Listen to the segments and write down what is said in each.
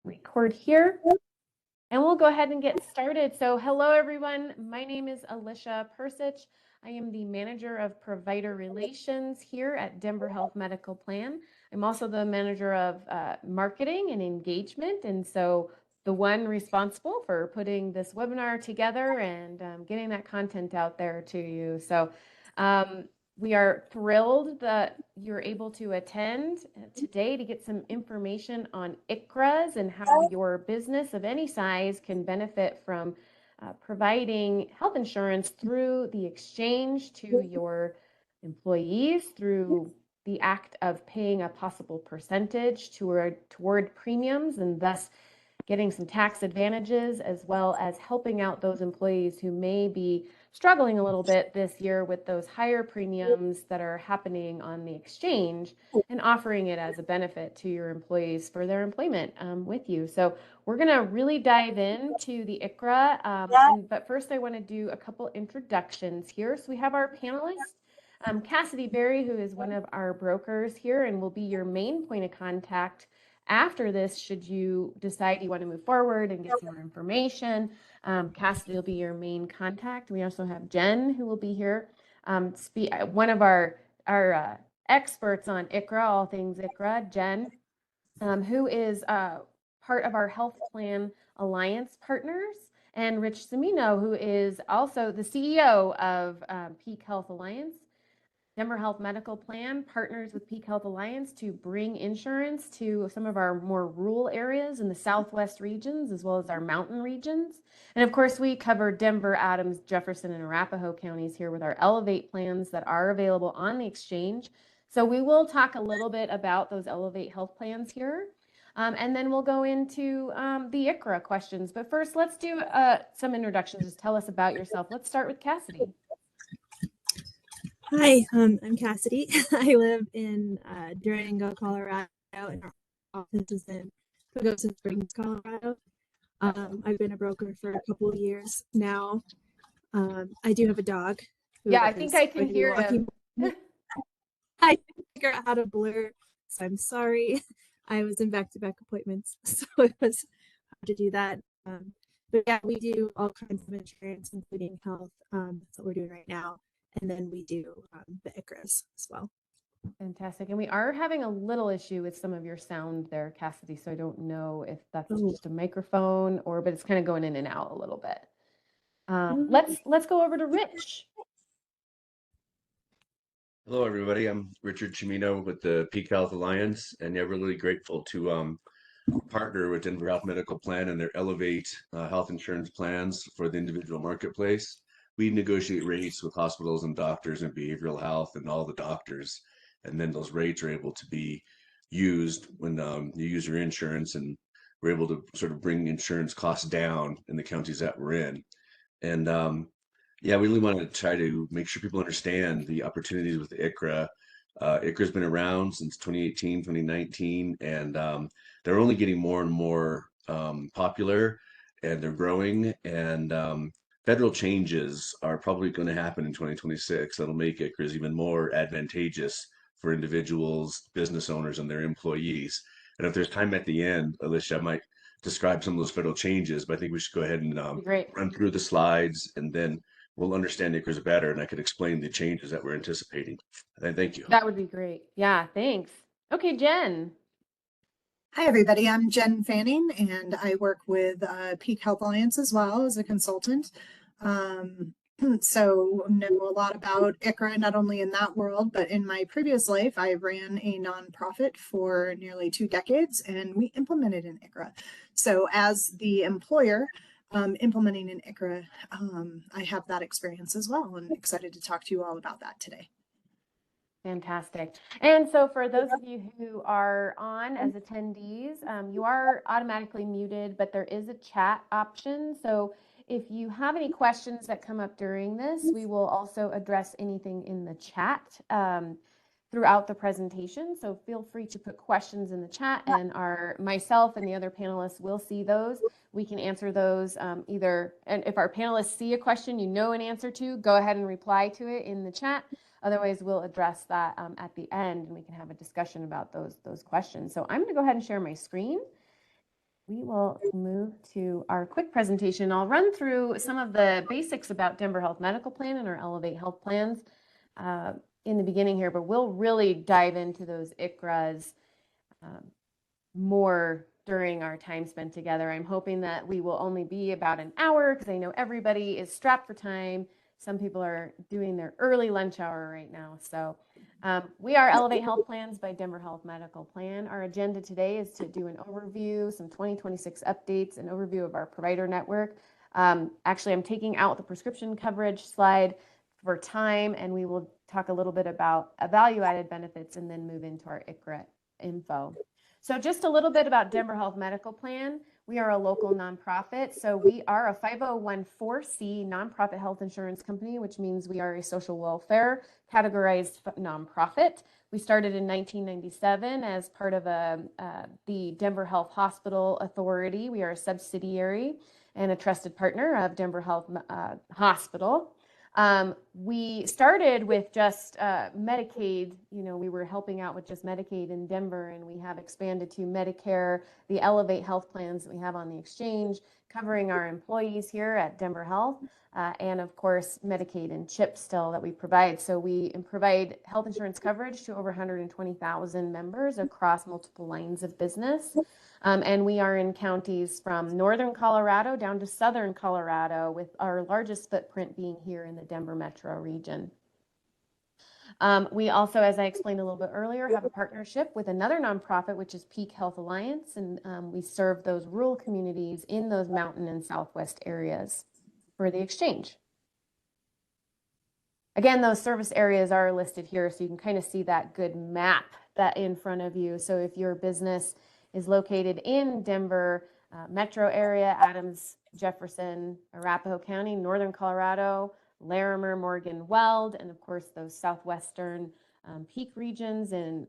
Record here, and we'll go ahead and get started. So hello everyone, my name is Alicia Persich. I am the Manager of Provider Relations here at Denver Health Medical Plan. I'm also the Manager of Marketing and Engagement, and so the one responsible for putting this webinar together and getting that content out there to you. So we are thrilled that you're able to attend today to get some information on ICHRAs and how your business of any size can benefit from providing health insurance through the exchange to your employees through the act of paying a possible percentage toward premiums and thus getting some tax advantages, as well as helping out those employees who may be struggling a little bit this year with those higher premiums that are happening on the exchange, and offering it as a benefit to your employees for their employment with you. So we're going to really dive into the ICHRA, but first I want to do a couple introductions here. So we have our panelists, Cassidy Berry, who is one of our brokers here and will be your main point of contact after this, should you decide you want to move forward and get some more information. Cassidy will be your main contact. We also have Jen, who will be here, one of our experts on ICHRA, all things ICHRA, Jen, who is part of our Health Plan Alliance partners, and Rich Cimino, who is also the CEO of Peak Health Alliance. Denver Health Medical Plan partners with Peak Health Alliance to bring insurance to some of our more rural areas in the Southwest regions, as well as our mountain regions. And of course, we cover Denver, Adams, Jefferson, and Arapahoe counties here with our Elevate plans that are available on the exchange. So we will talk a little bit about those Elevate health plans here. And then we'll go into the ICHRA questions. But first, let's do some introductions. Just tell us about yourself. Let's start with Cassidy. Hi, I'm Cassidy. I live in Durango, Colorado, and our office is in Pagosa Springs, Colorado. I've been a broker for a couple of years now. I do have a dog. Yeah, I think I can hear him. I figure out how to blur, so I'm sorry. I was in back-to-back appointments, so it was hard to do that. But yeah, we do all kinds of insurance, including health. That's what we're doing right now. And then we do the ICHRAs as well. Fantastic. And we are having a little issue with some of your sound there, Cassidy. So I don't know if that's just a microphone but it's kind of going in and out a little bit. Let's go over to Rich. Hello, everybody. I'm Richard Cimino with the Peak Health Alliance, and yeah, really grateful to partner with Denver Health Medical Plan and their Elevate health insurance plans for the individual marketplace. We negotiate rates with hospitals and doctors and behavioral health and all the doctors, and then those rates are able to be used when you use your insurance, and we're able to sort of bring insurance costs down in the counties that we're in. And yeah, we really want to try to make sure people understand the opportunities with the ICHRA. ICHRA's been around since 2018, 2019, and they're only getting more and more popular, and they're growing. And federal changes are probably going to happen in 2026 that'll make ICHRAs even more advantageous for individuals, business owners, and their employees. And if there's time at the end, Alicia, I might describe some of those federal changes, but I think we should go ahead and run through the slides, and then we'll understand ICHRAs better, and I could explain the changes that we're anticipating. And thank you. That would be great. Yeah, thanks. Okay, Jen. Hi, everybody. I'm Jen Fanning, and I work with Peak Health Alliance as well as a consultant. So know a lot about ICHRA, not only in that world, but in my previous life, I ran a nonprofit for nearly 2 decades, and we implemented an ICHRA. So as the employer implementing an ICHRA, I have that experience as well, and excited to talk to you all about that today. Fantastic. And so for those of you who are on as attendees, you are automatically muted, but there is a chat option. So if you have any questions that come up during this, we will also address anything in the chat throughout the presentation. So feel free to put questions in the chat, and myself and the other panelists will see those. We can answer those and if our panelists see a question you know an answer to, go ahead and reply to it in the chat. Otherwise, we'll address that at the end, and we can have a discussion about those questions. So I'm going to go ahead and share my screen. we will move to our quick presentation. I'll run through some of the basics about Denver Health Medical Plan and our Elevate Health Plans in the beginning here, but we'll really dive into those ICHRAs more during our time spent together. I'm hoping that we will only be about an hour because I know everybody is strapped for time. Some people are doing their early lunch hour right now. So we are Elevate Health Plans by Denver Health Medical Plan. Our agenda today is to do an overview, some 2026 updates, an overview of our provider network. Actually, I'm taking out the prescription coverage slide for time, and we will talk a little bit about value-added benefits and then move into our ICHRA info. So just a little bit about Denver Health Medical Plan. We are a local nonprofit. So we are a 501(c) nonprofit health insurance company, which means we are a social welfare categorized nonprofit. We started in 1997 as part of the Denver Health Hospital Authority. We are a subsidiary and a trusted partner of Denver Health Hospital. We started with just Medicaid. We were helping out with just Medicaid in Denver, and we have expanded to Medicare, the Elevate Health Plans that we have on the exchange, covering our employees here at Denver Health, and of course, Medicaid and CHIP still that we provide. So we provide health insurance coverage to over 120,000 members across multiple lines of business. And we are in counties from northern Colorado down to southern Colorado, with our largest footprint being here in the Denver metro region. We also, as I explained a little bit earlier, have a partnership with another nonprofit, which is Peak Health Alliance, and we serve those rural communities in those mountain and southwest areas for the exchange. Again, those service areas are listed here, so you can kind of see that good map that in front of you. So if your business is located in Denver metro area, Adams, Jefferson, Arapahoe County, northern Colorado, Larimer, Morgan, Weld, and of course those southwestern peak regions in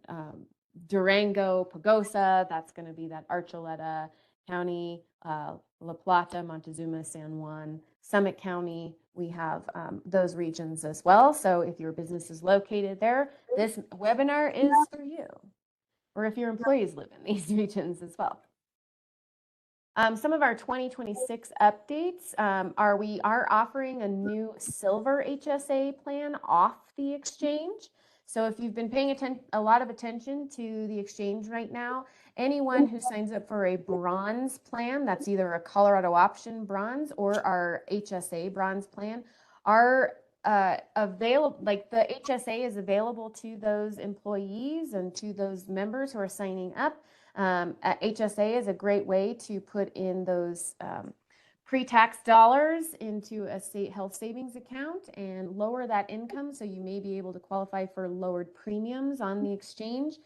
Durango, Pagosa, that's going to be that Archuleta County, La Plata, Montezuma, San Juan, Summit County, we have those regions as well. So if your business is located there, this webinar is for you, or if your employees live in these regions as well. Some of our 2026 updates are we are offering a new silver HSA plan off the exchange. So if you've been paying a lot of attention to the exchange right now, anyone who signs up for a bronze plan, that's either a Colorado option bronze or our HSA bronze plan, are available, like the HSA is available to those employees and to those members who are signing up. HSA is a great way to put in those pre-tax dollars into a state health savings account and lower that income, so you may be able to qualify for lowered premiums on the exchange.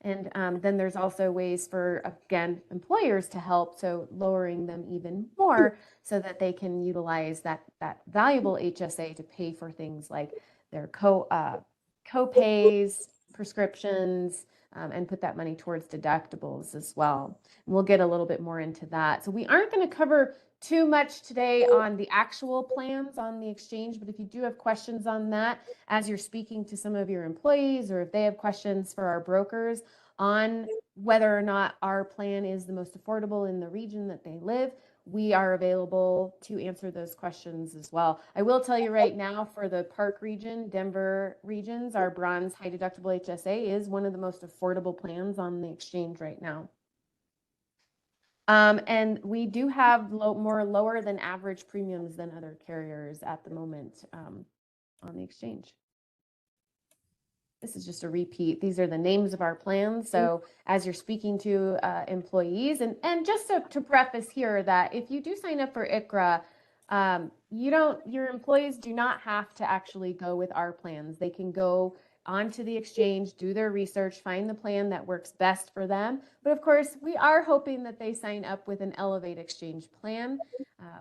And then there's also ways for, again, employers to help, so lowering them even more so that they can utilize that valuable HSA to pay for things like their co-pays, prescriptions, and put that money towards deductibles as well. And we'll get a little bit more into that. So we aren't going to cover too much today on the actual plans on the exchange, but if you do have questions on that as you're speaking to some of your employees, or if they have questions for our brokers on whether or not our plan is the most affordable in the region that they live, we are available to answer those questions as well. I will tell you right now, for the Park region, Denver regions, our bronze high deductible HSA is one of the most affordable plans on the exchange right now. And we do have lower than average premiums than other carriers at the moment on the exchange. This is just a repeat. These are the names of our plans. So as you're speaking to employees, and just to preface here that if you do sign up for ICHRA, your employees do not have to actually go with our plans. They can go onto the exchange, do their research, find the plan that works best for them. But of course, we are hoping that they sign up with an Elevate Exchange plan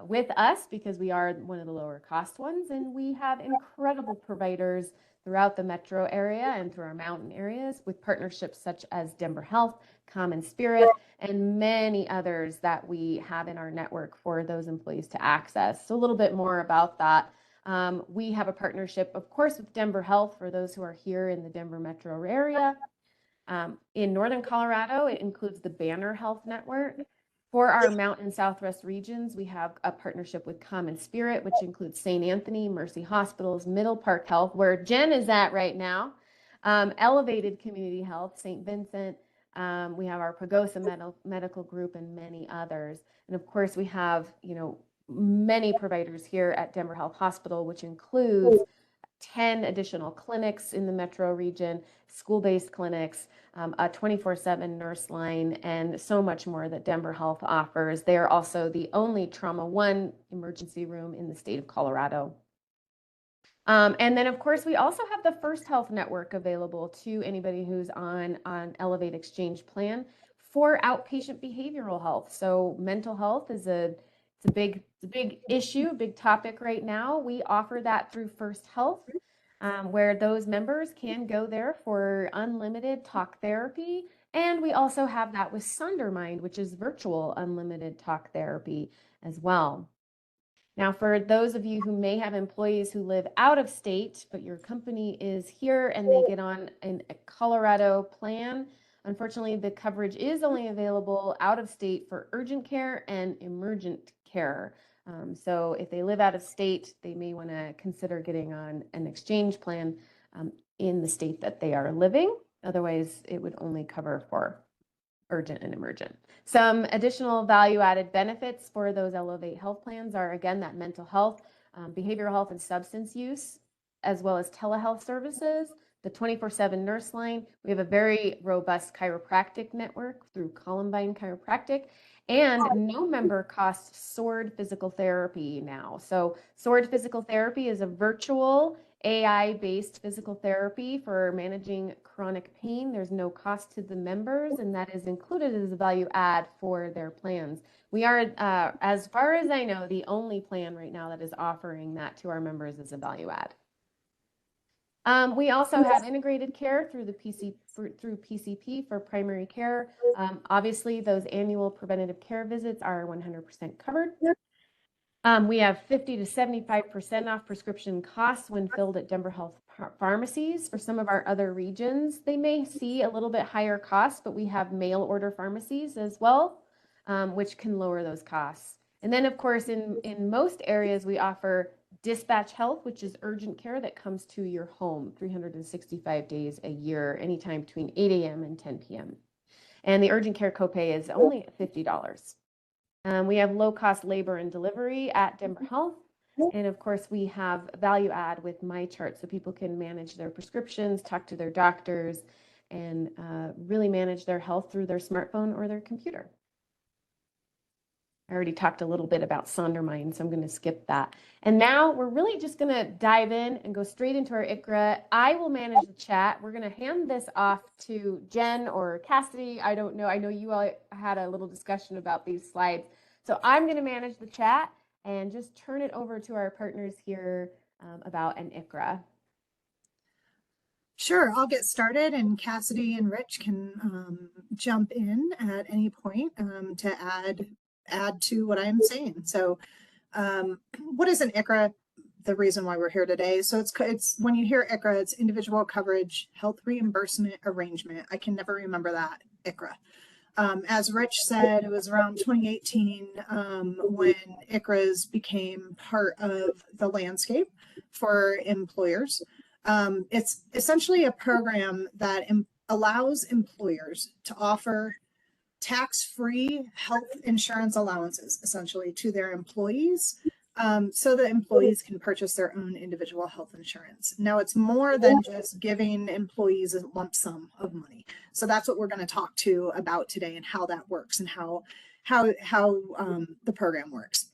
with us, because we are one of the lower cost ones, and we have incredible providers throughout the metro area and through our mountain areas, with partnerships such as Denver Health, Common Spirit, and many others that we have in our network for those employees to access. So a little bit more about that. We have a partnership, of course, with Denver Health for those who are here in the Denver metro area. In northern Colorado, it includes the Banner Health Network. For our Mountain Southwest regions, we have a partnership with Common Spirit, which includes St. Anthony, Mercy Hospitals, Middle Park Health, where Jen is at right now, Elevated Community Health, St. Vincent. We have our Pagosa Medical Group and many others. And of course, we have, many providers here at Denver Health Hospital, which includes 10 additional clinics in the metro region, school-based clinics, a 24/7 nurse line, and so much more that Denver Health offers. They are also the only Trauma 1 emergency room in the state of Colorado. And then, of course, we also have the First Health Network available to anybody who's on Elevate Exchange plan for outpatient behavioral health. So mental health is a big issue, a big topic right now. We offer that through First Health, where those members can go there for unlimited talk therapy. And we also have that with Sundermind, which is virtual unlimited talk therapy as well. Now, for those of you who may have employees who live out of state, but your company is here and they get on a Colorado plan, unfortunately, the coverage is only available out of state for urgent care and emergent care. So if they live out of state, they may want to consider getting on an exchange plan in the state that they are living. Otherwise, it would only cover for urgent and emergent. Some additional value-added benefits for those Elevate health plans are, again, that mental health, behavioral health, and substance use, as well as telehealth services, the 24/7 nurse line. We have a very robust chiropractic network through Columbine Chiropractic, and no member cost Sword Physical Therapy now. So Sword Physical Therapy is a virtual AI-based physical therapy for managing chronic pain. There's no cost to the members, and that is included as a value add for their plans. We are, as far as I know, the only plan right now that is offering that to our members as a value add. We also have integrated care through the PCP for primary care. Obviously, those annual preventative care visits are 100% covered. We have 50 to 75% off prescription costs when filled at Denver Health pharmacies. For some of our other regions, they may see a little bit higher costs, but we have mail order pharmacies as well, which can lower those costs. And then, of course, in most areas, we offer dispatch health, which is urgent care that comes to your home 365 days a year, anytime between 8 a.m. and 10 p.m. And the urgent care copay is only $50. We have low-cost labor and delivery at Denver Health. And of course, we have value add with MyChart so people can manage their prescriptions, talk to their doctors, and really manage their health through their smartphone or their computer. I already talked a little bit about Sondermind, so I'm going to skip that. And now we're really just going to dive in and go straight into our ICHRA. I will manage the chat. We're going to hand this off to Jen or Cassidy. I don't know. I know you all had a little discussion about these slides. So I'm going to manage the chat and just turn it over to our partners here about an ICHRA. Sure, I'll get started, and Cassidy and Rich can jump in at any point to add to what I'm saying. So what is an ICHRA? The reason why we're here today. So it's when you hear ICHRA, it's individual coverage health reimbursement arrangement. I can never remember that, ICHRA. As Rich said, it was around 2018 when ICHRAs became part of the landscape for employers. It's essentially a program that allows employers to offer tax-free health insurance allowances, essentially, to their employees, so that employees can purchase their own individual health insurance. Now, it's more than just giving employees a lump sum of money. So that's what we're going to talk about today, and how that works, and how the program works.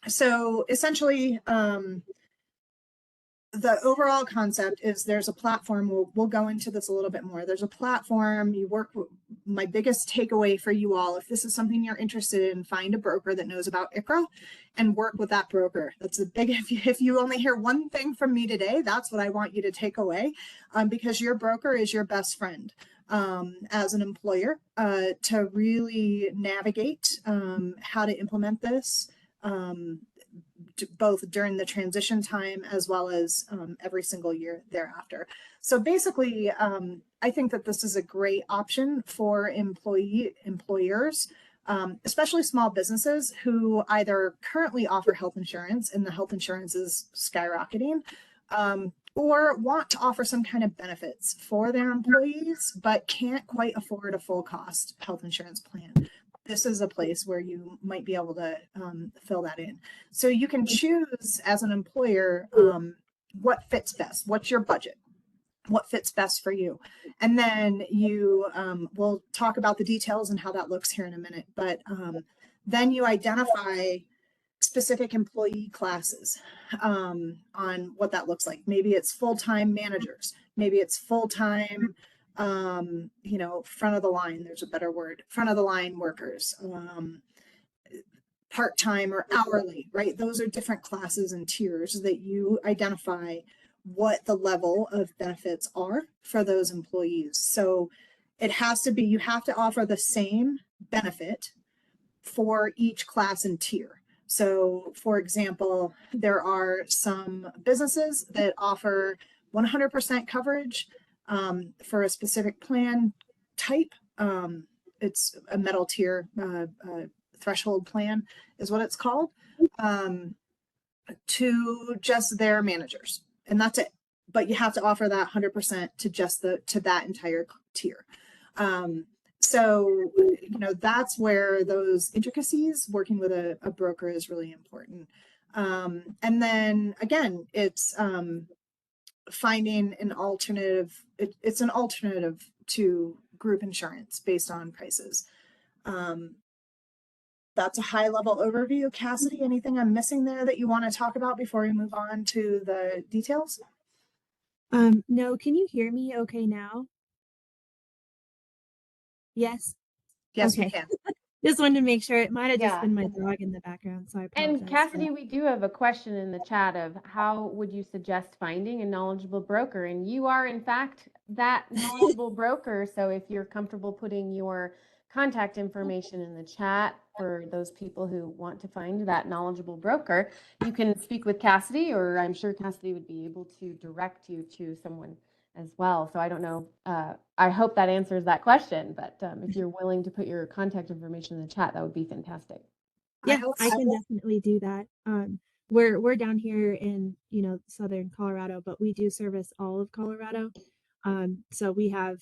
So essentially, the overall concept is there's a platform. We'll go into this a little bit more. There's a platform. You work with, my biggest takeaway for you all, if this is something you're interested in, find a broker that knows about ICHRA and work with that broker. That's a big, if you only hear one thing from me today, that's what I want you to take away, because your broker is your best friend as an employer to really navigate how to implement this, both during the transition time as well as every single year thereafter. So basically, I think that this is a great option for employers especially small businesses who either currently offer health insurance and the health insurance is skyrocketing, or want to offer some kind of benefits for their employees, but can't quite afford a full cost health insurance plan. This is a place where you might be able to fill that in. So you can choose as an employer what fits best. What's your budget? What fits best for you? And then you we'll talk about the details and how that looks here in a minute. But then you identify specific employee classes on what that looks like. Maybe it's full-time managers. Maybe it's full-time, front of the line. There's a better word. Front of the line workers. Part-time or hourly, right? Those are different classes and tiers that you identify what the level of benefits are for those employees. So it has to be, you have to offer the same benefit for each class and tier. So for example, there are some businesses that offer 100% coverage for a specific plan type. It's a metal tier threshold plan is what it's called, to just their managers, and that's it. But you have to offer that 100% to that entire tier. So that's where those intricacies working with a broker is really important. And then again, it's finding an alternative. It's an alternative to group insurance based on prices. That's a high level overview. Cassidy, anything I'm missing there that you want to talk about before we move on to the details? No, can you hear me okay now? Yes. Yes, Okay. we can. Just wanted to make sure. It might have just Yeah. been my dog in the background, so I apologize. And Cassidy, we do have a question in the chat of how would you suggest finding a knowledgeable broker? And you are in fact that knowledgeable broker. So if you're comfortable putting your contact information in the chat for those people who want to find that knowledgeable broker, you can speak with Cassidy, or I'm sure Cassidy would be able to direct you to someone as well. So I don't know. I hope that answers that question, but if you're willing to put your contact information in the chat, that would be fantastic. Yeah, I can definitely do that. We're down here in southern Colorado, but we do service all of Colorado. So we have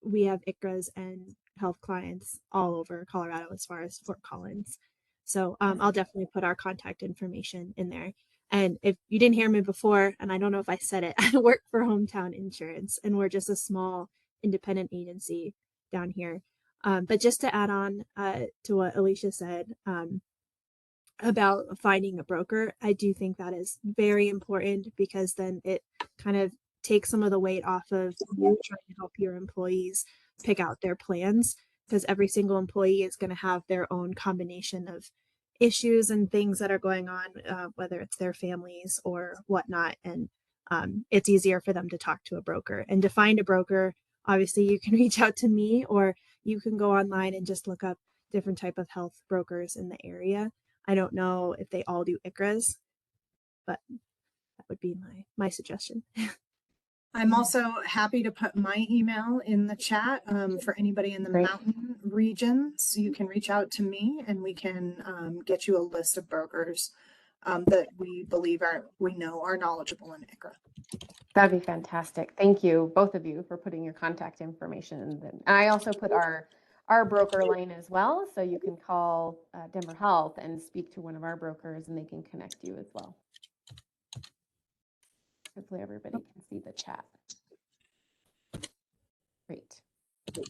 ICHRAs and health clients all over Colorado as far as Fort Collins. So I'll definitely put our contact information in there. And if you didn't hear me before, and I don't know if I said it, I work for Hometown Insurance, and we're just a small independent agency down here. But just to add on to what Alicia said about finding a broker, I do think that is very important, because then it kind of takes some of the weight off of you trying to help your employees pick out their plans, because every single employee is going to have their own combination of issues and things that are going on, whether it's their families or whatnot. And it's easier for them to talk to a broker. And to find a broker, obviously you can reach out to me, or you can go online and just look up different type of health brokers in the area. I don't know if they all do ICHRAs, but that would be my suggestion. I'm also happy to put my email in the chat for anybody in the Great. mountain regions. You can reach out to me and we can get you a list of brokers that we know are knowledgeable in ICHRA. That'd be fantastic. Thank you, both of you, for putting your contact information in. And I also put our broker line as well, so you can call Denver Health and speak to one of our brokers, and they can connect you as well. Hopefully everybody can see the chat. Great.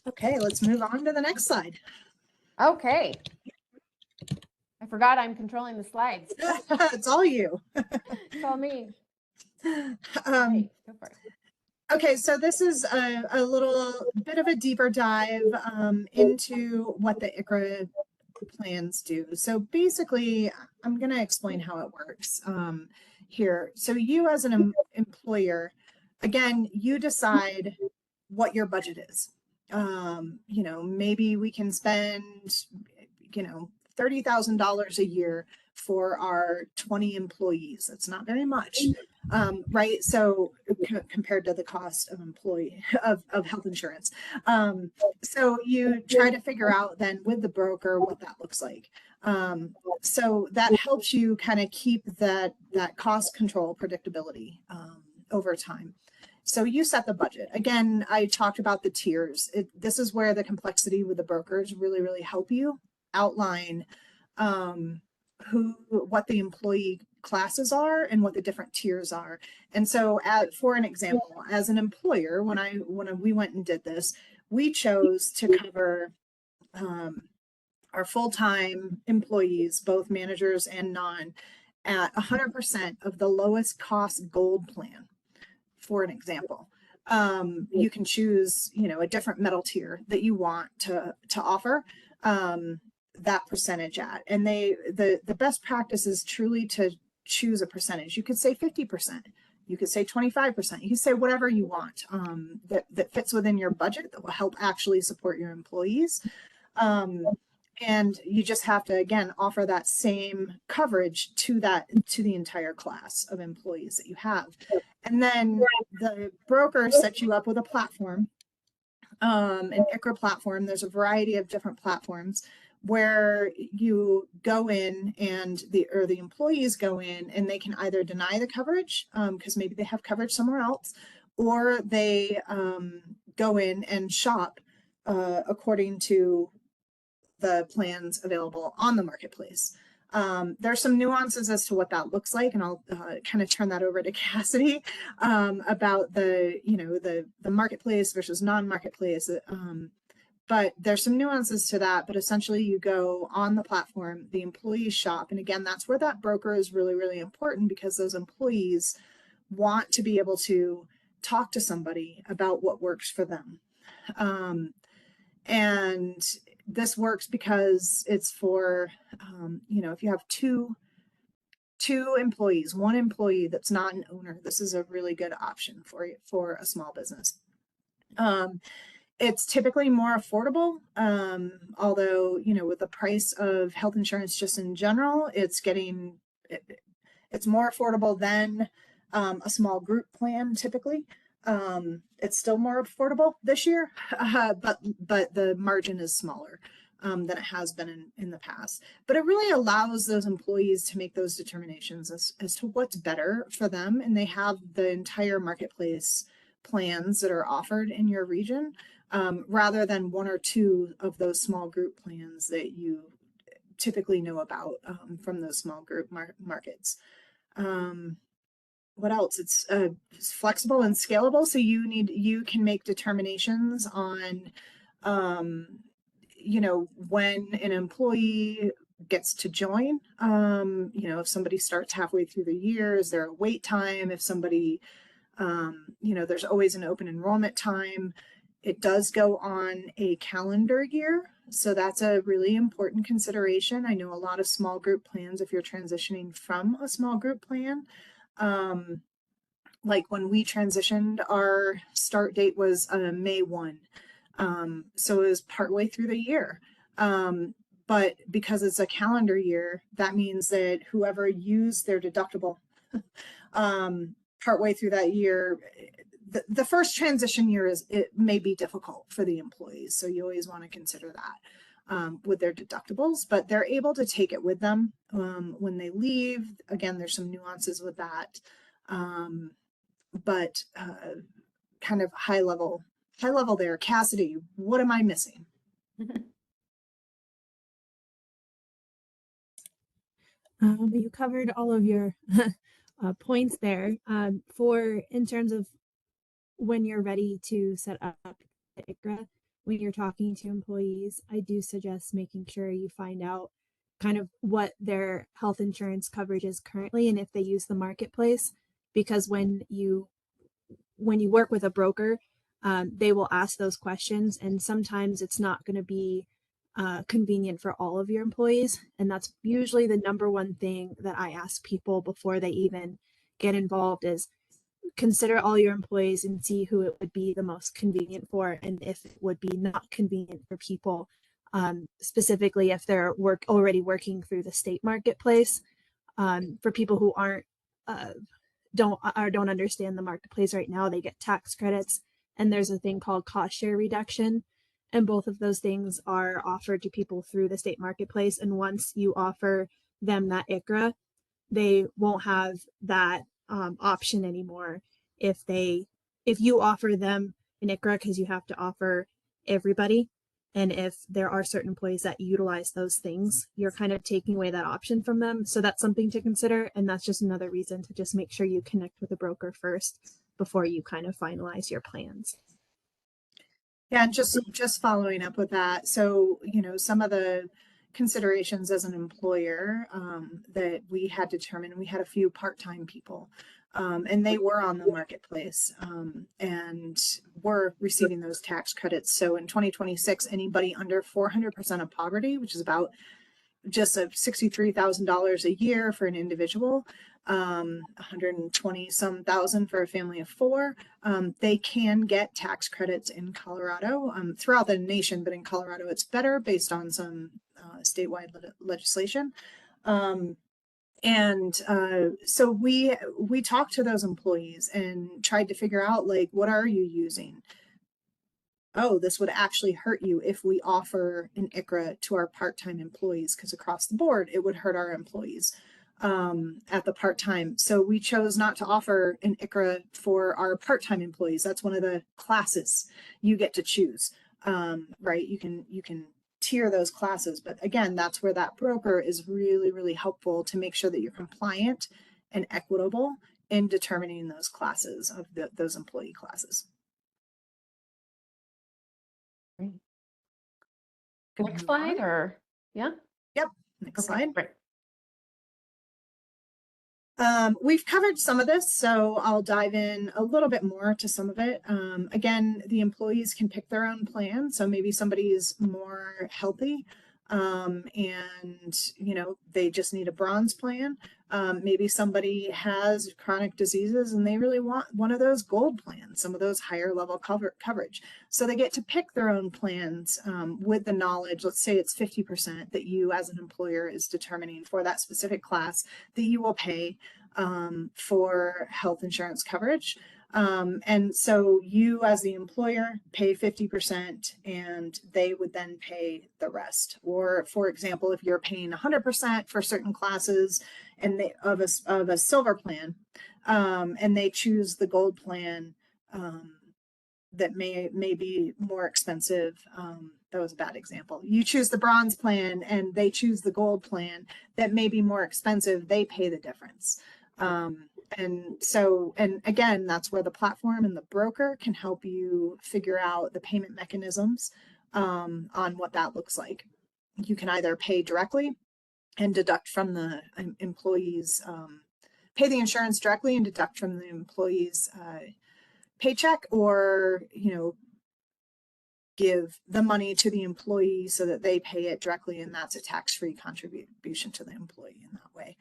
Okay, let's move on to the next slide. Okay. I forgot I'm controlling the slides. It's all you. It's all me. Right, go for it. Okay, so this is a little bit of a deeper dive into what the ICHRA plans do. So basically, I'm going to explain how it works here. So you as an employer, again, you decide what your budget is. Maybe we can spend, $30,000 a year for our 20 employees. That's not very much, right? So compared to the cost of of health insurance. So you try to figure out then with the broker what that looks like. So that helps you kind of keep that cost control predictability over time. So you set the budget. Again, I talked about the tiers. This is where the complexity with the brokers really help you outline what the employee classes are and what the different tiers are. And so for an example, as an employer, when we went and did this, we chose to cover our full-time employees, both managers and non, at 100% of the lowest cost gold plan. For an example, you can choose, a different metal tier that you want to offer that percentage at. And the best practice is truly to choose a percentage. You could say 50%, you could say 25%, you can say whatever you want that fits within your budget that will help actually support your employees. And you just have to, again, offer that same coverage to the entire class of employees that you have. And then the broker sets you up with a platform, an ICHRA platform. There's a variety of different platforms where you go in and the employees go in and they can either deny the coverage because maybe they have coverage somewhere else, or they go in and shop according to the plans available on the marketplace. There's some nuances as to what that looks like, and I'll kind of turn that over to Cassidy about the marketplace versus non-marketplace. But there's some nuances to that, but essentially you go on the platform, the employees shop, and again, that's where that broker is really important, because those employees want to be able to talk to somebody about what works for them. And this works because it's for, if you have two employees, one employee that's not an owner, this is a really good option for a small business. It's typically more affordable, although, with the price of health insurance just in general, it's more affordable than a small group plan typically. It's still more affordable this year, but the margin is smaller than it has been in the past. But it really allows those employees to make those determinations as to what's better for them, and they have the entire marketplace plans that are offered in your region, rather than one or two of those small group plans that you typically know about from those small group markets. What else? It's flexible and scalable, so you can make determinations on when an employee gets to join. If somebody starts halfway through the year, is there a wait time? If somebody there's always an open enrollment time. It does go on a calendar year, so that's a really important consideration. I know a lot of small group plans, if you're transitioning from a small group plan, like when we transitioned, our start date was May 1. So it was partway through the year. But because it's a calendar year, that means that whoever used their deductible partway through that year, the first transition year it may be difficult for the employees. So you always want to consider that with their deductibles, but they're able to take it with them when they leave. Again, there's some nuances with that, but kind of high level there. Cassidy, what am I missing? You covered all of your points there. In terms of when you're ready to set up the ICHRA, when you're talking to employees, I do suggest making sure you find out kind of what their health insurance coverage is currently and if they use the marketplace, because when you work with a broker, they will ask those questions, and sometimes it's not going to be convenient for all of your employees. And that's usually the number one thing that I ask people before they even get involved is consider all your employees and see who it would be the most convenient for, and if it would be not convenient for people, specifically if they're already working through the state marketplace. For people who aren't don't understand the marketplace right now, they get tax credits, and there's a thing called cost share reduction. And both of those things are offered to people through the state marketplace. And once you offer them that ICHRA, they won't have that option anymore if you offer them an ICHRA, because you have to offer everybody. And if there are certain employees that utilize those things, you're kind of taking away that option from them. So that's something to consider. And that's just another reason to just make sure you connect with a broker first before you kind of finalize your plans. Yeah, and just following up with that. So, some of the considerations as an employer that we had determined, we had a few part-time people, and they were on the marketplace and were receiving those tax credits. So in 2026, anybody under 400% of poverty, which is about just $63,000 a year for an individual, 120 some thousand for a family of four. They can get tax credits in Colorado, throughout the nation, but in Colorado it's better based on some statewide legislation. So we talked to those employees and tried to figure out, like, what are you using? Oh, this would actually hurt you if we offer an ICHRA to our part-time employees, because across the board, it would hurt our employees at the part-time. So we chose not to offer an ICHRA for our part-time employees. That's one of the classes you get to choose, right? You can tier those classes, but again, that's where that broker is really, really helpful to make sure that you're compliant and equitable in determining those classes of those employee classes. Next slide, or yeah? Yep. Next Okay, slide. great. We've covered some of this, so I'll dive in a little bit more to some of it. Again, the employees can pick their own plan. So maybe somebody is more healthy and they just need a bronze plan. Maybe somebody has chronic diseases and they really want one of those gold plans, some of those higher level coverage. So they get to pick their own plans with the knowledge, let's say it's 50% that you as an employer is determining for that specific class that you will pay for health insurance coverage. And so you as the employer pay 50% and they would then pay the rest. Or for example, if you're paying 100% for certain classes and they of a silver plan, and they choose the gold plan that may be more expensive. That was a bad example. You choose the bronze plan and they choose the gold plan that may be more expensive, they pay the difference. And again, that's where the platform and the broker can help you figure out the payment mechanisms on what that looks like. You can either pay directly and deduct from the employees, pay the insurance directly and deduct from the employee's paycheck, or give the money to the employee so that they pay it directly, and that's a tax-free contribution to the employee in that way.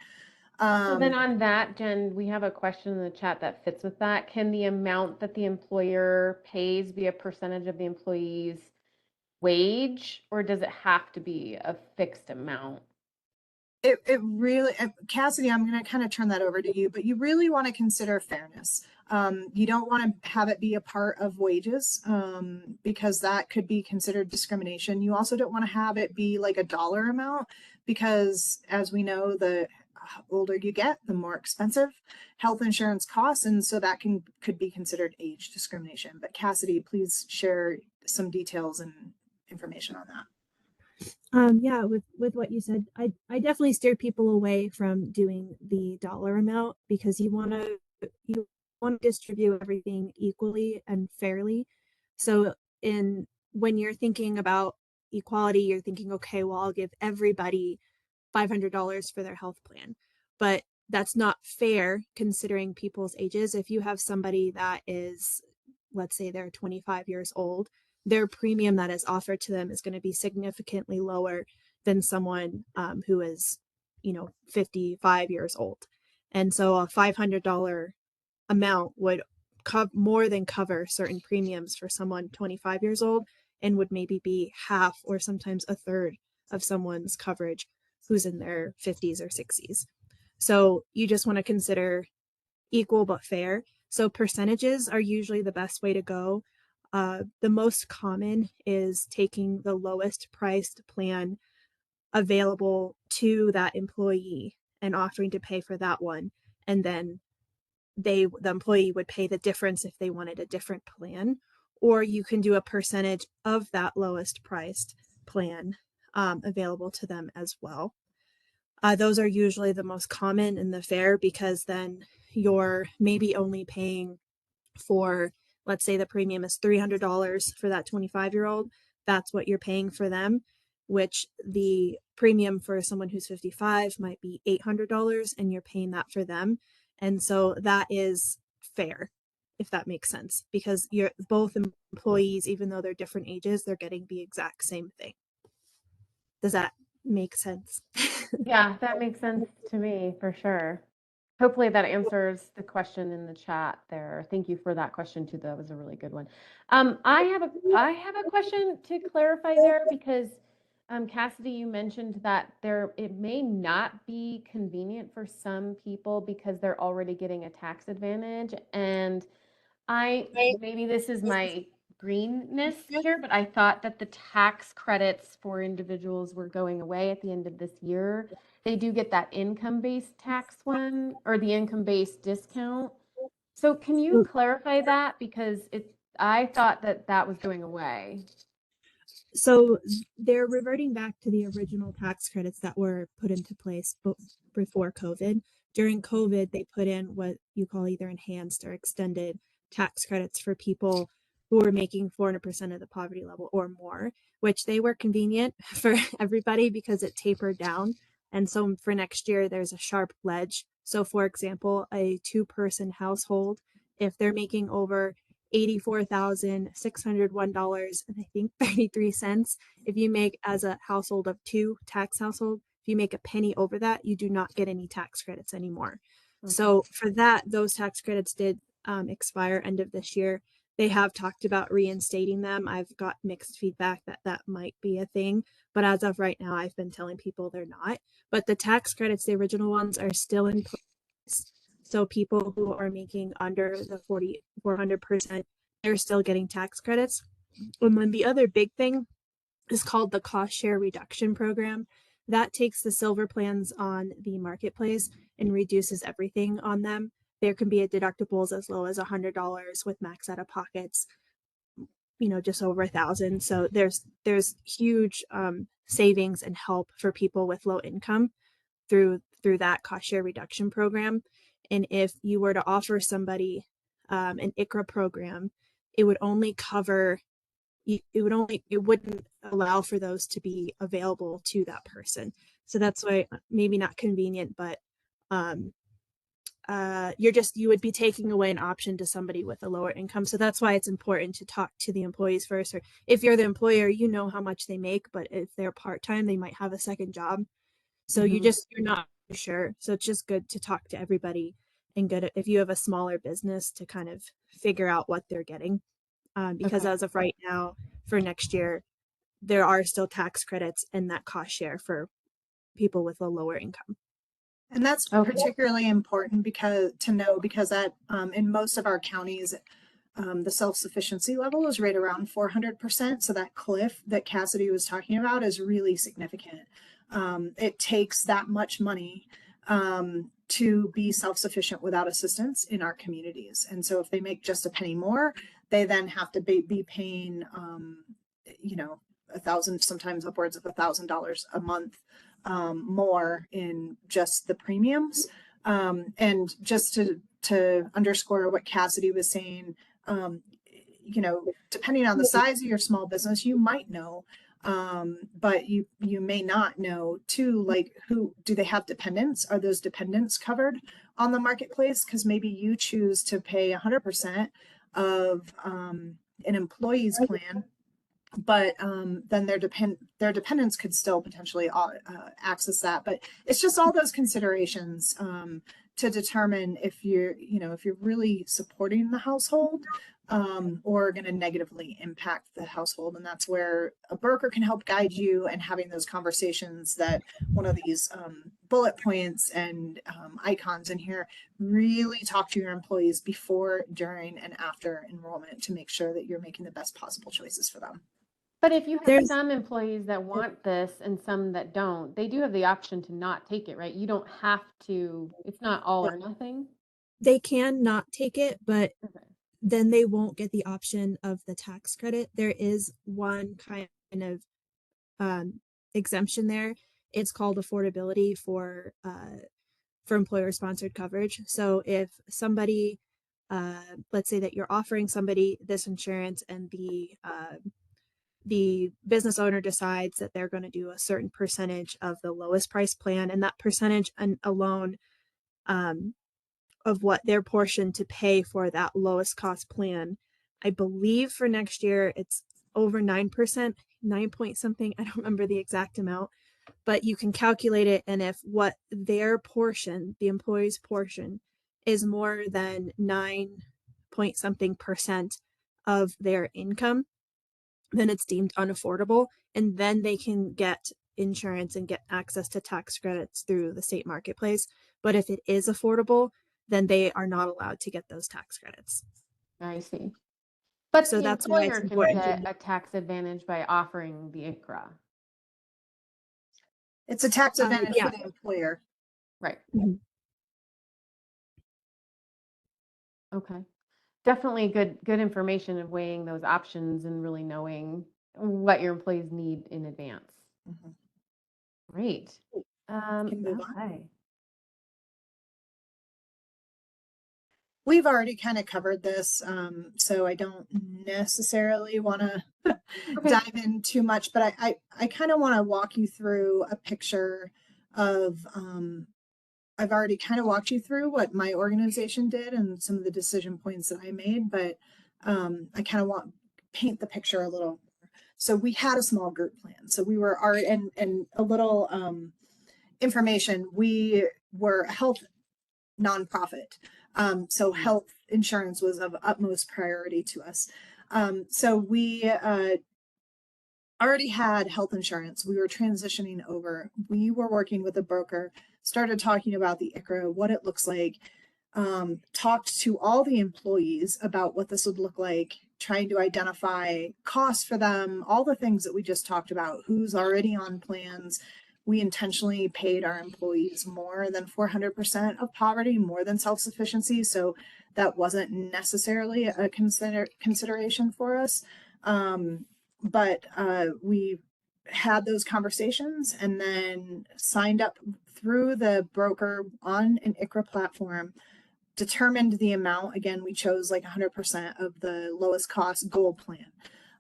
So then on that, Jen, we have a question in the chat that fits with that. Can the amount that the employer pays be a percentage of the employee's wage, or does it have to be a fixed amount? It really, Cassidy, I'm going to kind of turn that over to you, but you really want to consider fairness. You don't want to have it be a part of wages because that could be considered discrimination. You also don't want to have it be like a dollar amount because, as we know, the older you get, the more expensive health insurance costs, and so that could be considered age discrimination. But Cassidy, please share some details and information on that. Yeah, with what you said, I definitely steer people away from doing the dollar amount because you want to distribute everything equally and fairly. So when you're thinking about equality, you're thinking, okay, well, I'll give everybody $500 for their health plan, but that's not fair considering people's ages. If you have somebody that is, let's say they're 25 years old, their premium that is offered to them is going to be significantly lower than someone who is, 55 years old. And so a $500 amount would more than cover certain premiums for someone 25 years old and would maybe be half or sometimes a third of someone's coverage who's in their 50s or 60s. So you just want to consider equal but fair. So percentages are usually the best way to go. The most common is taking the lowest priced plan available to that employee and offering to pay for that one. And then the employee would pay the difference if they wanted a different plan. Or you can do a percentage of that lowest priced plan available to them as well. Those are usually the most common in the fair, because then you're maybe only paying for, let's say the premium is $300 for that 25-year-old. That's what you're paying for them, which the premium for someone who's 55 might be $800, and you're paying that for them. And so that is fair, if that makes sense, because you're both employees, even though they're different ages, they're getting the exact same thing. Does that make sense? Yeah, that makes sense to me for sure. Hopefully that answers the question in the chat there. Thank you for that question too. That was a really good one. I have a question to clarify there, because Cassidy, you mentioned that it may not be convenient for some people because they're already getting a tax advantage. And maybe this is my greenness here, but I thought that the tax credits for individuals were going away at the end of this year. They do get that income-based tax one, or the income-based discount. So can you clarify that? Because I thought that that was going away. So they're reverting back to the original tax credits that were put into place before COVID. During COVID, they put in what you call either enhanced or extended tax credits for people who were making 400% of the poverty level or more, which they were convenient for everybody because it tapered down. And so for next year, there's a sharp pledge. So for example, a 2-person household, if they're making over $84,601 and I think 33 cents. If you make, as a household of 2, tax household, if you make a penny over that, you do not get any tax credits anymore. Okay. So for that, those tax credits did expire end of this year. They have talked about reinstating them. I've got mixed feedback that might be a thing, but as of right now, I've been telling people they're not. But the tax credits, the original ones, are still in place. So people who are making under the 400%, they're still getting tax credits. And then the other big thing is called the cost share reduction program. That takes the silver plans on the marketplace and reduces everything on them. There can be a deductibles as low as $100 with max out of pockets, just over $1,000. So there's huge savings and help for people with low income through that cost share reduction program. And if you were to offer somebody an ICHRA program, it would only cover, it wouldn't allow for those to be available to that person. So that's why maybe not convenient, but you would be taking away an option to somebody with a lower income. So that's why it's important to talk to the employees first. Or if you're the employer, you know how much they make, but if they're part-time, they might have a second job. So you're not sure. So it's just good to talk to everybody and get it if you have a smaller business to kind of figure out what they're getting. Because as of right now, for next year, there are still tax credits and that cost share for people with a lower income. And that's particularly important because that in most of our counties, the self-sufficiency level is right around 400%. So that cliff that Cassidy was talking about is really significant. It takes that much money to be self-sufficient without assistance in our communities. And so if they make just a penny more, they then have to be paying, $1,000, sometimes upwards of $1,000 a month more in just the premiums. And just to underscore what Cassidy was saying, depending on the size of your small business, you might know, but you may not know too, like, who do they have dependents? Are those dependents covered on the marketplace? Because maybe you choose to pay 100% of an employee's plan, but then their dependents could still potentially access that. But it's just all those considerations to determine if you're really supporting the household or going to negatively impact the household. And that's where a broker can help guide you, and having those conversations that one of these bullet points and icons in here. Really talk to your employees before, during, and after enrollment to make sure that you're making the best possible choices for them. But if you have There's- some employees that want this and some that don't, they do have the option to not take it, right? You don't have to, it's not all or nothing. They can not take it, but Okay. then they won't get the option of the tax credit. There is one kind of exemption there. It's called affordability for employer sponsored coverage. So if somebody, let's say that you're offering somebody this insurance and the business owner decides that they're going to do a certain percentage of the lowest price plan, and that percentage alone of what their portion to pay for that lowest cost plan, I believe for next year it's over 9%, 9 point something. I don't remember the exact amount, but you can calculate it. And if what their portion, the employee's portion, is more than 9 point something percent of their income, then it's deemed unaffordable. And then they can get insurance and get access to tax credits through the state marketplace. But if it is affordable, then they are not allowed to get those tax credits. I see. But So the that's why it's employer can important to get a tax advantage by offering the ICHRA. It's a tax advantage yeah. for the employer. Right. Mhm. Okay. Definitely good information of weighing those options and really knowing what your employees need in advance. Mhm. Great. Can move on. Okay. We've already kind of covered this, so I don't necessarily want to Okay. dive in too much, but I kind of want to walk you through a picture of, I've already kind of walked you through what my organization did and some of the decision points that I made, but I kind of want to paint the picture a little. So we had a small group plan. So we were already, and a little information, we were a health nonprofit. So health insurance was of utmost priority to us. So we already had health insurance. We were transitioning over. We were working with a broker, started talking about the ICHRA, what it looks like, talked to all the employees about what this would look like, trying to identify costs for them, all the things that we just talked about, who's already on plans. We intentionally paid our employees more than 400% of poverty, more than self-sufficiency. So that wasn't necessarily a consideration for us. But we had those conversations and then signed up through the broker on an ICHRA platform, determined the amount. Again, we chose like 100% of the lowest cost gold plan.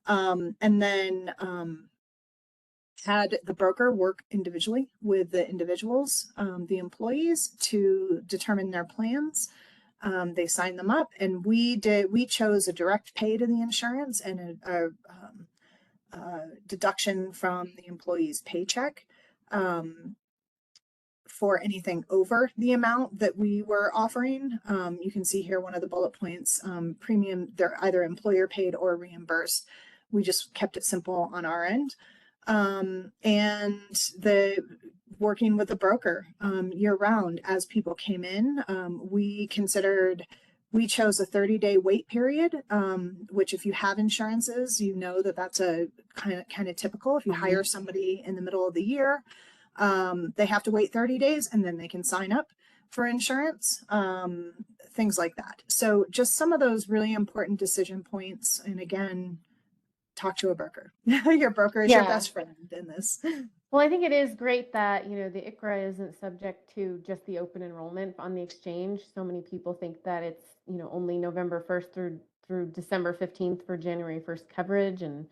And then had the broker work individually with the individuals, the employees, to determine their plans. They signed them up, and we chose a direct pay to the insurance and a deduction from the employee's paycheck for anything over the amount that we were offering. You can see here one of the bullet points, premium, they're either employer paid or reimbursed. We just kept it simple on our end. And the working with the broker year round as people came in, we chose a 30-day wait period, which if you have insurances, you know that that's a kind of typical. If you hire somebody in the middle of the year, they have to wait 30 days and then they can sign up for insurance, things like that. So just some of those really important decision points. And again, talk to a broker. Your broker is your best friend in this. Well, I think it is great that, the ICHRA isn't subject to just the open enrollment on the exchange. So many people think that it's, only November 1st through December 15th for January 1st coverage and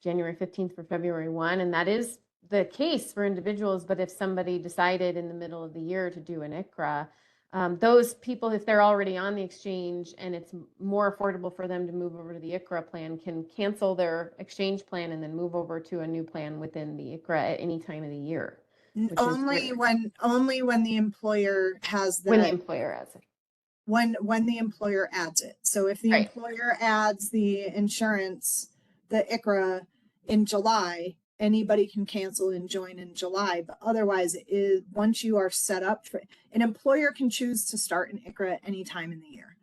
January 15th for February 1. And that is the case for individuals. But if somebody decided in the middle of the year to do an ICHRA, those people, if they're already on the exchange and it's more affordable for them to move over to the ICHRA plan, can cancel their exchange plan and then move over to a new plan within the ICHRA at any time of the year. Only when the employer has when the employer adds it. When the employer adds it. So if the employer adds the insurance, the ICHRA in July, Anybody can cancel and join in July, but otherwise it is, once you are set up for, an employer can choose to start an ICHRA at any time in the year.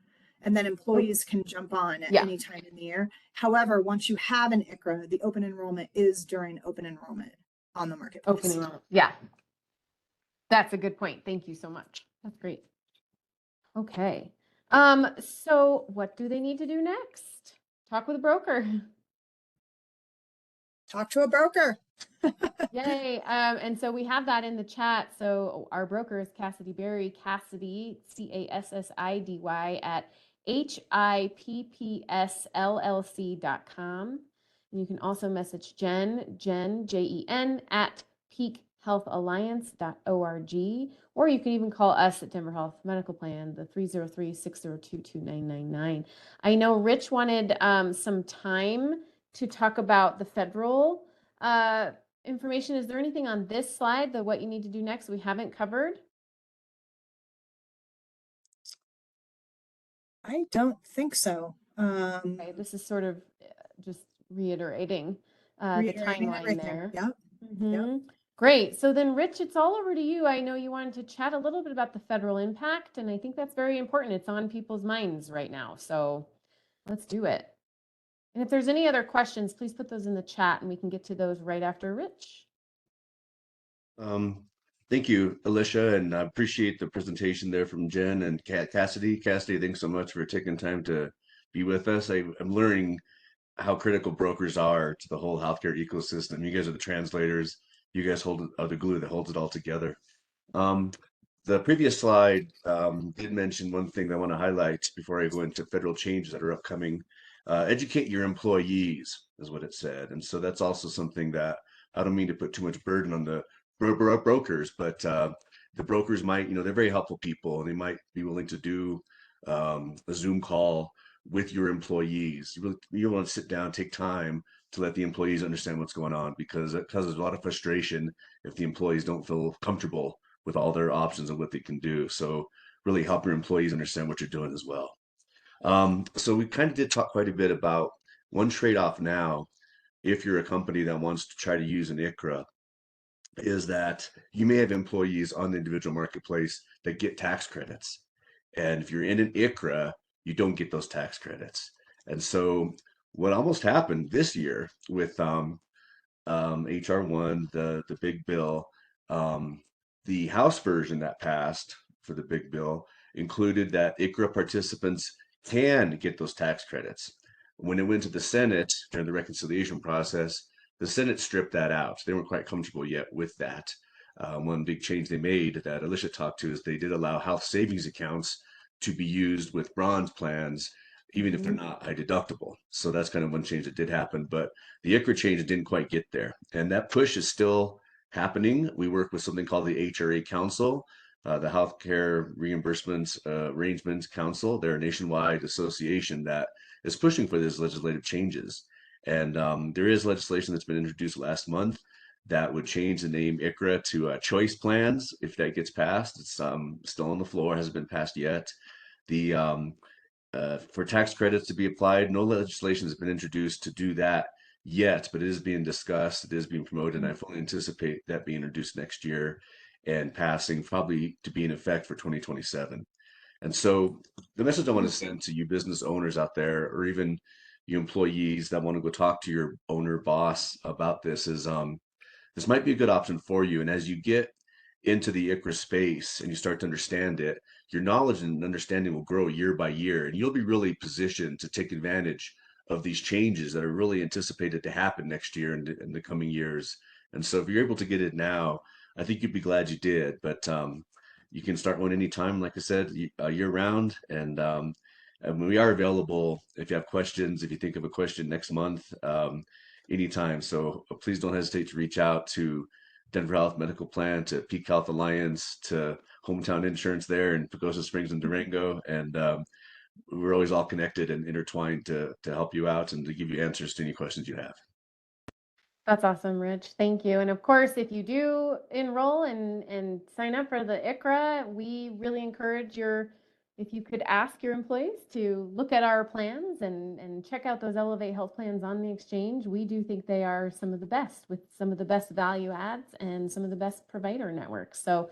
And then employees can jump on at Yeah. any time in the year. However, once you have an ICHRA, the open enrollment is during open enrollment on the marketplace. Open enrollment. Yeah. That's a good point. Thank you so much. That's great. Okay. So what do they need to do next? Talk with a broker. Talk to a broker. Yay. And so we have that in the chat. So our broker is Cassidy Berry, Cassidy, Cassidy at hippsllc.com. And you can also message Jen, Jen, at peakhealthalliance.org, or you can even call us at Denver Health Medical Plan, the 303-602-2999. I know Rich wanted some time to talk about the federal information. Is there anything on this slide that what you need to do next we haven't covered? I don't think so. Okay, this is sort of just reiterating the Reiterating timeline everything. there. Yep. Mhm. Great. So then, Rich, it's all over to you. I know you wanted to chat a little bit about the federal impact, and I think that's very important. It's on people's minds right now. So let's do it. And if there's any other questions, please put those in the chat and we can get to those right after Rich. Thank you, Alicia, and I appreciate the presentation there from Jen and Cassidy. Cassidy, thanks so much for taking time to be with us. I'm learning how critical brokers are to the whole healthcare ecosystem. You guys are the translators. You guys are the glue that holds it all together. The previous slide did mention one thing that I want to highlight before I go into federal changes that are upcoming. Educate your employees is what it said. And so that's also something that I don't mean to put too much burden on the brokers, but the brokers might, they're very helpful people and they might be willing to do a Zoom call with your employees. You want to sit down, take time to let the employees understand what's going on, because it causes a lot of frustration if the employees don't feel comfortable with all their options and what they can do. So really help your employees understand what you're doing as well. So we kind of did talk quite a bit about one trade-off now, if you're a company that wants to try to use an ICHRA, is that you may have employees on the individual marketplace that get tax credits. And if you're in an ICHRA, you don't get those tax credits. And so what almost happened this year with HR1, the big bill, the House version that passed for the big bill included that ICHRA participants can get those tax credits. When it went to the Senate during the reconciliation process, the Senate stripped that out. They weren't quite comfortable yet with that. One big change they made that Alicia talked to is they did allow health savings accounts to be used with bronze plans, even if they're not high deductible. So that's kind of one change that did happen. But the ICHRA change didn't quite get there. And that push is still happening. We work with something called the HRA Council, the Healthcare Reimbursement Arrangements Council. They're a nationwide association that is pushing for these legislative changes. And there is legislation that's been introduced last month that would change the name ICHRA to choice plans if that gets passed. It's still on the floor, hasn't been passed yet. The for tax credits to be applied, no legislation has been introduced to do that yet, but it is being discussed, it is being promoted, and I fully anticipate that being introduced next year and passing probably to be in effect for 2027. And so the message I want to send to you business owners out there, or even you employees that want to go talk to your owner boss about this, is this might be a good option for you. And as you get into the ICHRA space and you start to understand it, your knowledge and understanding will grow year by year, and you'll be really positioned to take advantage of these changes that are really anticipated to happen next year and in the coming years. And so if you're able to get it now, I think you'd be glad you did. But you can start one anytime, like I said, year round. And we are available if you have questions, if you think of a question next month, anytime. So please don't hesitate to reach out to Denver Health Medical Plan, to Peak Health Alliance, to Hometown Insurance there in Pagosa Springs and Durango. And we're always all connected and intertwined to help you out and to give you answers to any questions you have. That's awesome, Rich. Thank you. And of course, if you do enroll and sign up for the ICHRA, we really encourage your if you could ask your employees to look at our plans and check out those Elevate health plans on the exchange. We do think they are some of the best, with some of the best value adds and some of the best provider networks. So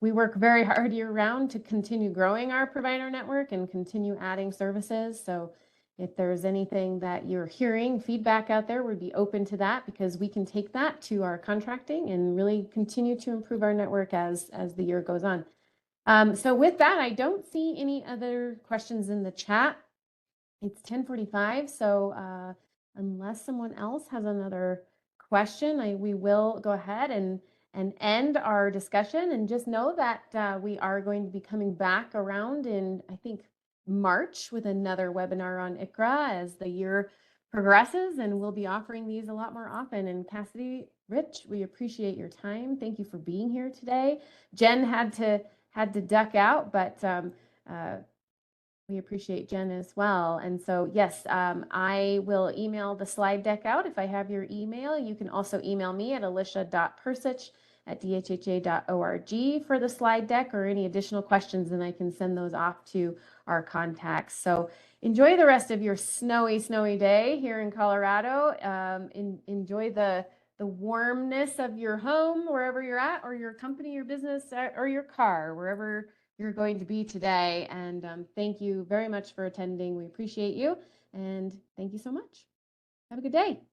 we work very hard year round to continue growing our provider network and continue adding services. So if there's anything that you're hearing, feedback out there, we'd be open to that, because we can take that to our contracting and really continue to improve our network as the year goes on. So with that, I don't see any other questions in the chat. It's 10:45, so unless someone else has another question, we will go ahead and end our discussion. And just know that we are going to be coming back around in, I think, March with another webinar on ICHRA as the year progresses, and we'll be offering these a lot more often. And Cassidy, Rich, we appreciate your time. Thank you for being here today. Jen had to duck out, but we appreciate Jen as well. And so, yes, I will email the slide deck out if I have your email. You can also email me at alicia.persich@dhha.org for the slide deck or any additional questions, and I can send those off to our contacts. So enjoy the rest of your snowy day here in Colorado. Enjoy the warmness of your home, wherever you're at, or your company, your business, or your car, wherever you're going to be today. And thank you very much for attending. We appreciate you. And thank you so much. Have a good day.